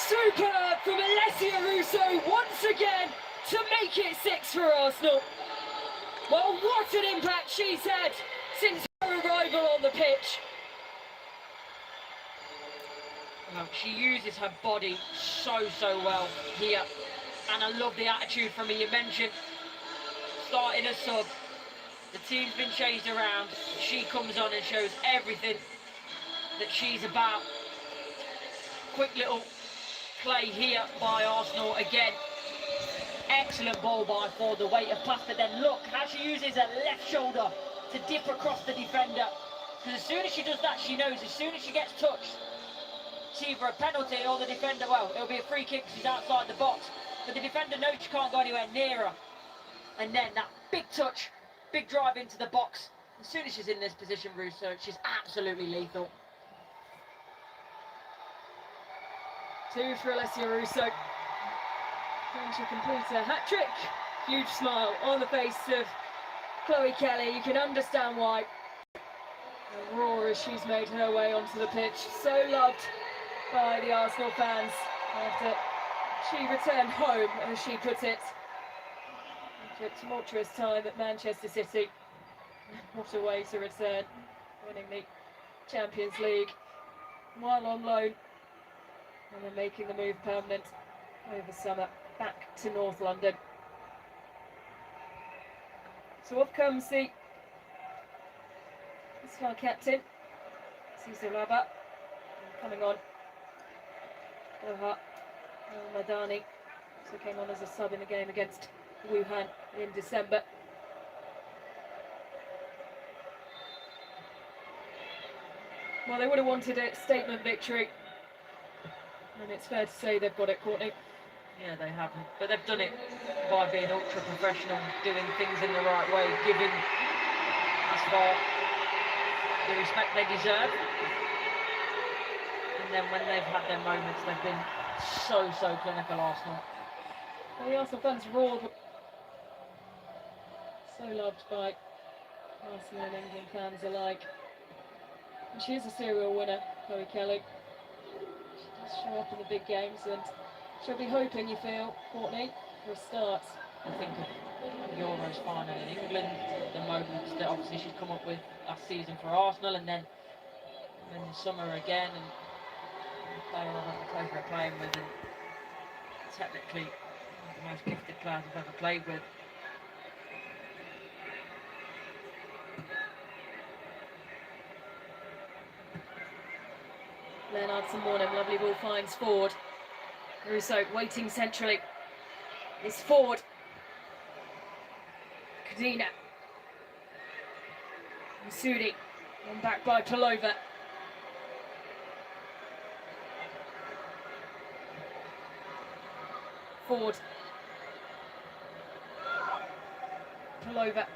Superb from Russo once again to make it 6 for Arsenal. Well, what an impact she's had since her arrival on the pitch. Well, she uses her body so well here, and I love the attitude from her. You mentioned starting a sub, the team's been chased around, she comes on and shows everything that she's about. Quick little play here by Arsenal again. Excellent ball by Ford, the weight of pass, but then look how she uses her left shoulder to dip across the defender. Because as soon as she does that, she knows as soon as she gets touched, it's either a penalty or the defender, well, it'll be a free kick because she's outside the box. But the defender knows she can't go anywhere near her. And then that big touch, big drive into the box. As soon as she's in this position, Russo, she's absolutely lethal. 2 for Russo. And she completes a hat-trick. Huge smile on the face of Chloe Kelly. You can understand why. A roar as she's made her way onto the pitch. So loved by the Arsenal fans after she returned home, as she put it, after a tumultuous time at Manchester City. What a way to return, winning the Champions League while on loan, and then making the move permanent over summer back to North London. So off comes the star captain, Cesar Laba, coming on. Madani, so came on as a sub in the game against Wuhan in December. Well, they would have wanted a statement victory, and it's fair to say they've got it, Courtney. Yeah, they haven't, but they've done it by being ultra professional, doing things in the right way, giving as far the respect they deserve. And then when they've had their moments, they've been so clinical, Arsenal. Well, the Arsenal fans roared. So loved by Arsenal and England fans alike. And she is a serial winner, Chloe Kelly. She does show up in the big games, and she'll be hoping, you feel, Courtney, for a start. I think of Euros final in England, the moments that obviously she's come up with last season for Arsenal, and then in the summer again, and player I've ever playing with, and technically the most gifted players I've ever played with. Leonardson Morning, lovely ball finds Ford. Russo waiting centrally. It's Ford. Kadina. Masudi. One back by Palova. Ford. Palova.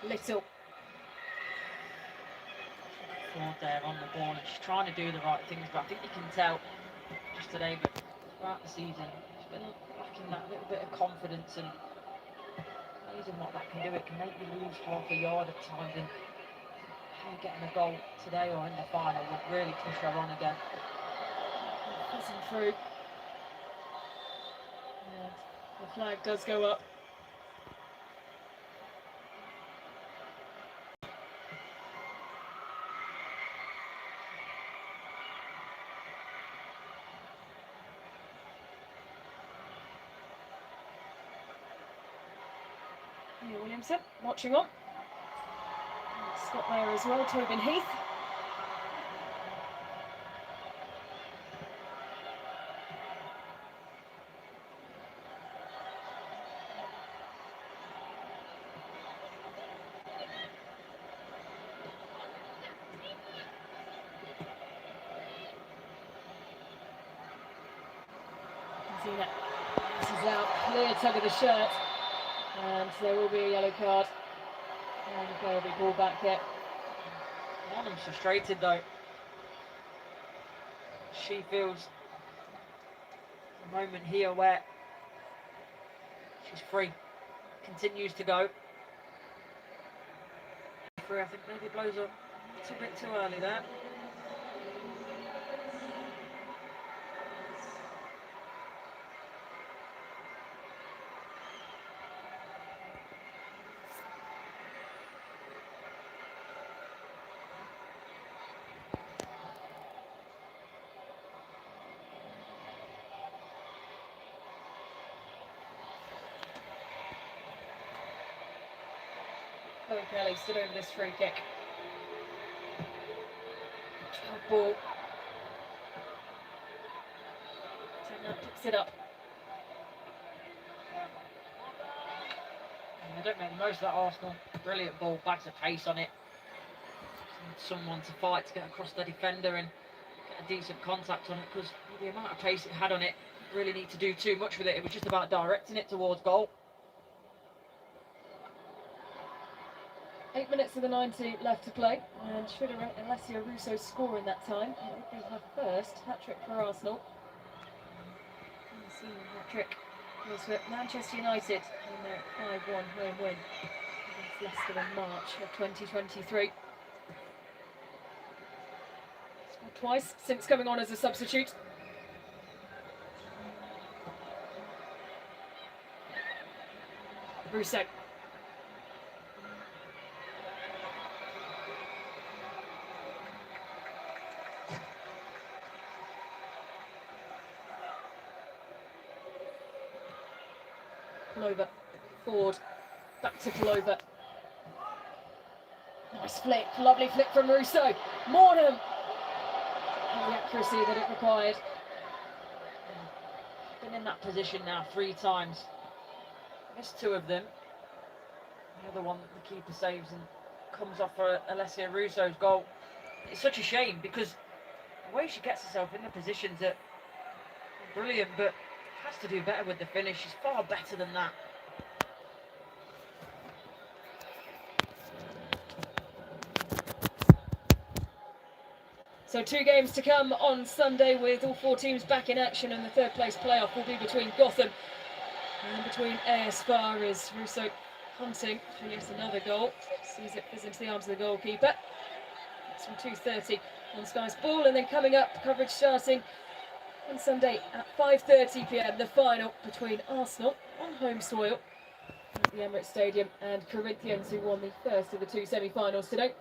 Little. Ford there on the ball, and she's trying to do the right things, but I think you can tell just today, but throughout the season, she's been lacking that little bit of confidence, and amazing what that can do. It can make you lose half a yard at times, and how getting a goal today or in the final would really push her on again. Passing through. And the flag does go up. Williamson watching on. Scott there as well, Tobin Heath. Zina, this is out, clear tug of the shirt. And there will be a yellow card, and the player will be called back here. Adam's frustrated though. She feels A moment here where she's free. Continues to go. Free, I think maybe blows up a bit too early there. Chloe Kelly stood over this free kick. Ball. Shannon picks it up. They don't make the most of that, Arsenal. Brilliant ball, bags of pace on it. Someone to fight to get across the defender and get a decent contact on it, because the amount of pace it had on it, really need to do too much with it. It was just about directing it towards goal. 8 minutes of the 90 left to play, and should Alessia Russo score in that time, it would be her first hat-trick for Arsenal. And the senior hat-trick was for Manchester United in their 5-1 home win against Leicester in March of 2023. Scored twice since coming on as a substitute. Russo. Clover, forward, back to Clover. Nice flick, lovely flick from Russo. Mornham! And the accuracy that it required. Been in that position now 3 times. Missed 2 of them. The other one the keeper saves and comes off for Alessia Russo's goal. It's such a shame, because the way she gets herself in the positions are brilliant, but has to do better with the finish. She's far better than that. So 2 games to come on Sunday, with all 4 teams back in action, and the 3rd place playoff will be between Gotham and between AS Far, as Russo hunting for yet another goal. Sees it fizz into the arms of the goalkeeper. It's from 2:30 on Sky Sport, and then coming up, coverage starting on Sunday at 5:30 p.m, the final between Arsenal on home soil at the Emirates Stadium and Corinthians, who won the first of the 2 semi-finals today.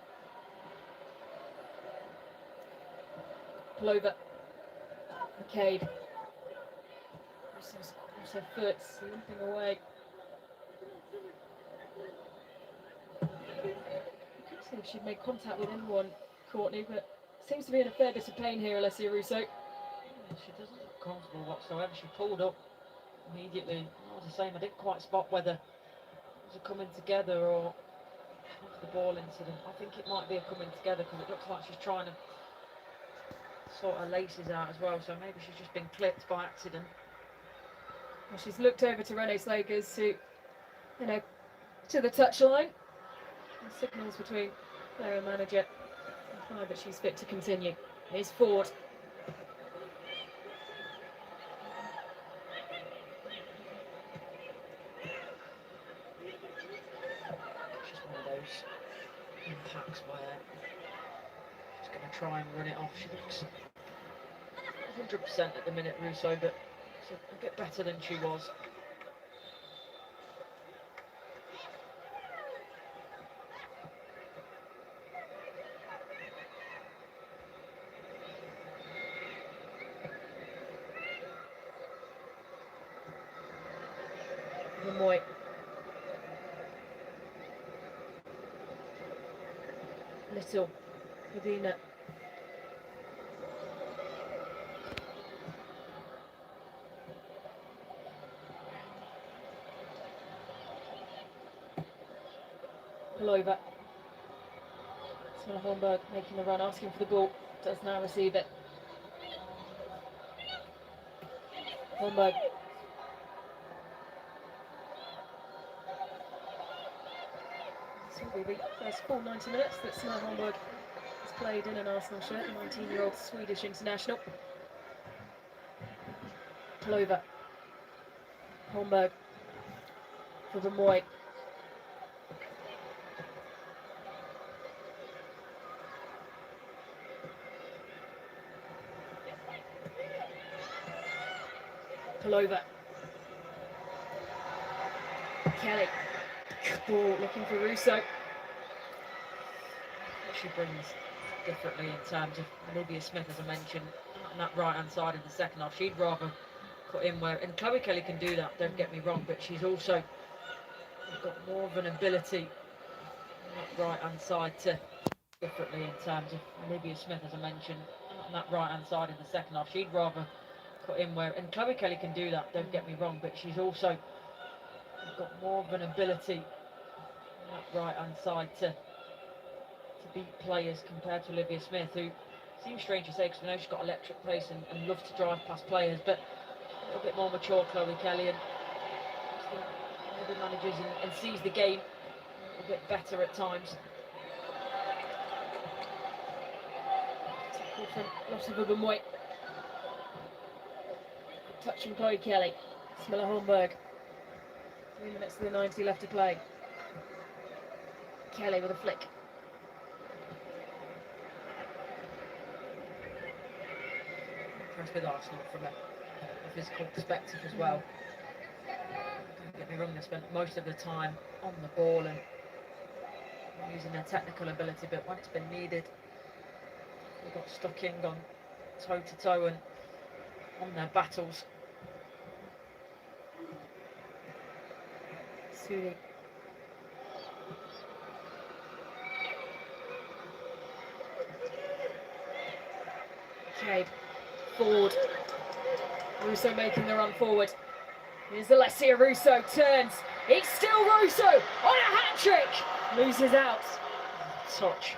Clover, McCabe, across her foot, limping away. I couldn't see if she'd made contact with anyone, Courtney, but seems to be in a fair bit of pain here, Alessia Russo. She doesn't look comfortable whatsoever. She pulled up immediately. I was the same, I didn't quite spot whether it was a coming together or the ball incident. I think it might be a coming together, because it looks like she's trying to sort her laces out as well, so maybe she's just been clipped by accident. Well, she's looked over to Renee Slakers, who, to the touchline. And signals between player and manager imply that she's fit to continue. Here's Ford. Impacts where she's going to try and run it off. She looks 100% at the minute, Russo, but it's a bit better than she was. Lemoy. Little. Medina. Clover. Smilla Holmberg making the run, asking for the ball. Does now receive it. Holmberg. This will be the first full 90 minutes that Smilla Holmberg has played in an Arsenal shirt, the 19-year-old Swedish international. Clover. Holmberg. For the Moy. Clover. Kelly. Ball looking for Russo. What she brings differently in terms of Olivia Smith, as I mentioned, on that right hand side in the second half. She'd rather cut in where, and Chloe Kelly can do that, don't get me wrong, but she's also got more of an ability on that right hand side to differently in terms of Olivia Smith, as I mentioned, on that right hand side in the second half. She'd rather cut in where, and Chloe Kelly can do that, don't get me wrong, but she's also got more of an ability on that right hand side to beat players compared to Olivia Smith, who seems strange to say because we know she's got electric pace and loves to drive past players, but a little bit more mature Chloe Kelly, and maybe manages and sees the game a bit better at times. Tackle from Lotte Bubenweit. Touching Chloe Kelly. Smilla Holmberg. 3 minutes to the 90 left to play. Kelly with a flick. Impressed with Arsenal from a physical perspective as well. Don't get me wrong, they spent most of the time on the ball and using their technical ability, but when it's been needed, they got stuck in, gone toe to toe and on their battles. Suli. Okay, forward. Russo making the run forward. Here's Alessia Russo, turns. It's still Russo on a hat-trick. Loses out. Touch.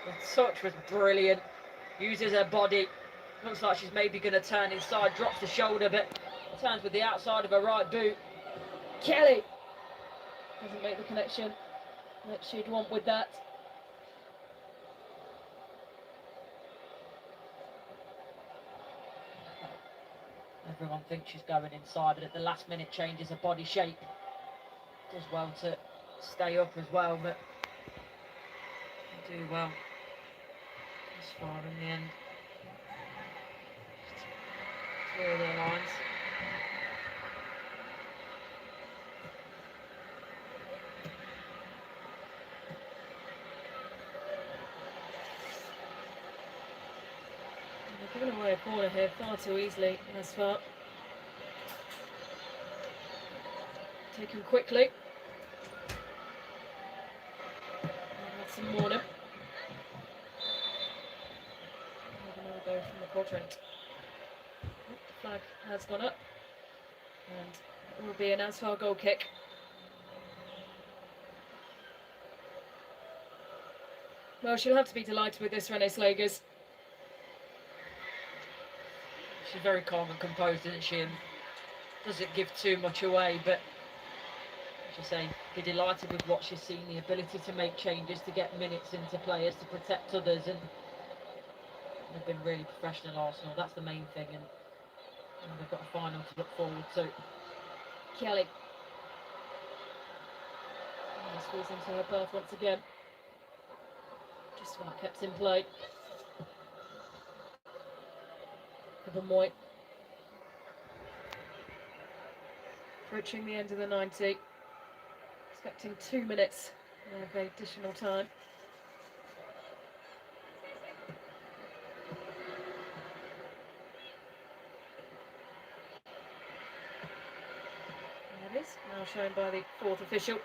The touch was brilliant. Uses her body. Looks like she's maybe going to turn inside, drops the shoulder, but turns with the outside of her right boot. Kelly doesn't make the connection that she'd want with that. Everyone thinks she's going inside, but at the last minute changes her body shape. Does well to stay up as well, but do well as far in the end. Clear their lines. They're giving away a corner here far too easily as far. Taken quickly. That's some Warner. Another go from the quadrant. The flag has gone up, and it will be an Asfar goal kick. Well, she'll have to be delighted with this, Renee Slagers. She's very calm and composed, isn't she? And doesn't give too much away, but as you say, be delighted with what she's seen, the ability to make changes, to get minutes into players, to protect others, and they've been really professional, Arsenal. That's the main thing, and they've got a final to look forward to. Kelly. Squeeze into her path once again. Just well kept in play. For the Moy. Approaching the end of the 90. Expecting 2 minutes of additional time. There it is, now shown by the fourth official.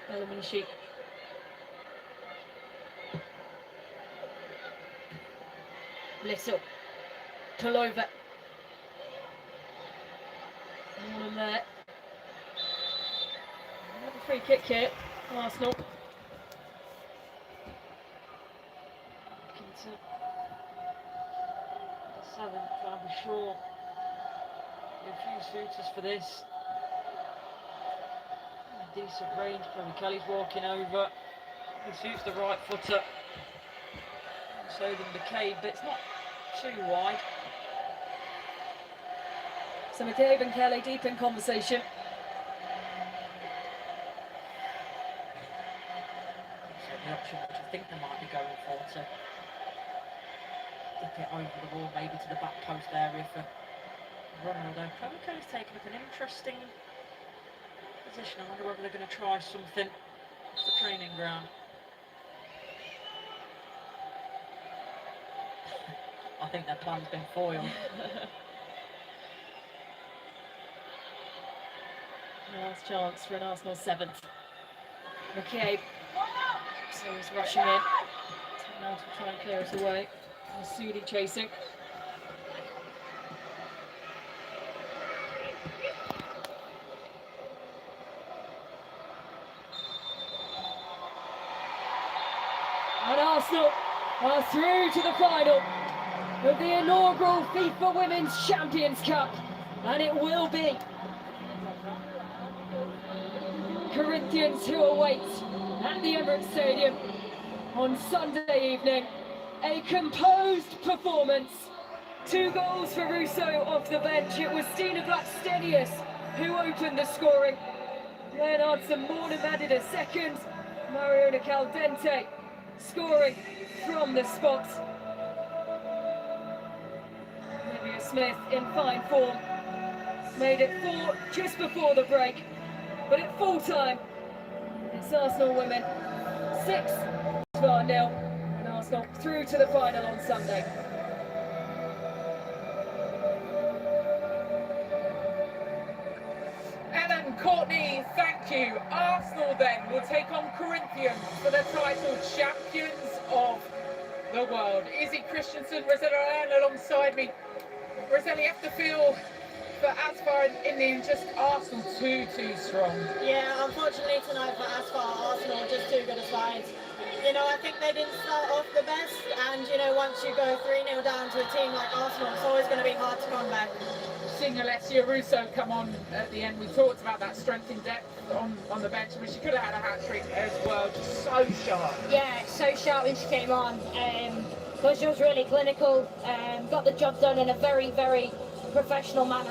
Elamishi. Little. Clover. All in there. Another Free kick here, Arsenal. Into the 7th, I'm sure. A few suitors for this. Decent range, Chloe Kelly's walking over. He suits the right footer. And so then McCabe, but it's not too wide. So McCabe and Kelly deep in conversation. So the option which I think they might be going for to dip it over the wall, maybe to the back post area for run. Although Chloe Kelly's taken up an interesting position. I wonder whether they're going to try something at the training ground. I think their plan's been foiled. Last chance for an Arsenal 7th. McCabe. So he's rushing in. Now to try and clear it away. Sudi chasing. And Arsenal are through to the final of the inaugural FIFA Women's Champions Cup. And it will be Corinthians who await at the Emirates Stadium on Sunday evening. A composed performance. 2 goals for Russo off the bench. It was Stina Blackstenius who opened the scoring. Leonardson Mornham added a second. Mariona Caldente scoring from the spot. Olivia Smith in fine form. Made it 4 just before the break. But at full time, it's Arsenal women 6-0, and Arsenal through to the final on Sunday. Ellen, Courtney, thank you. Arsenal then will take on Corinthians for the title champions of the world. Izzy Christensen, Rosella Allen alongside me. Rosella, you have to feel for Asfar in the end, just Arsenal too strong. Yeah, unfortunately tonight for Asfar, Arsenal just too good a side. You know, I think they didn't start off the best, and you know, once you go 3-0 down to a team like Arsenal, it's always going to be hard to come back. Seeing Alessia Russo come on at the end, we talked about that strength in depth on the bench, but she could have had a hat-trick as well, just so sharp. Yeah, so sharp when she came on, because she was really clinical, got the job done in a very, very professional manner.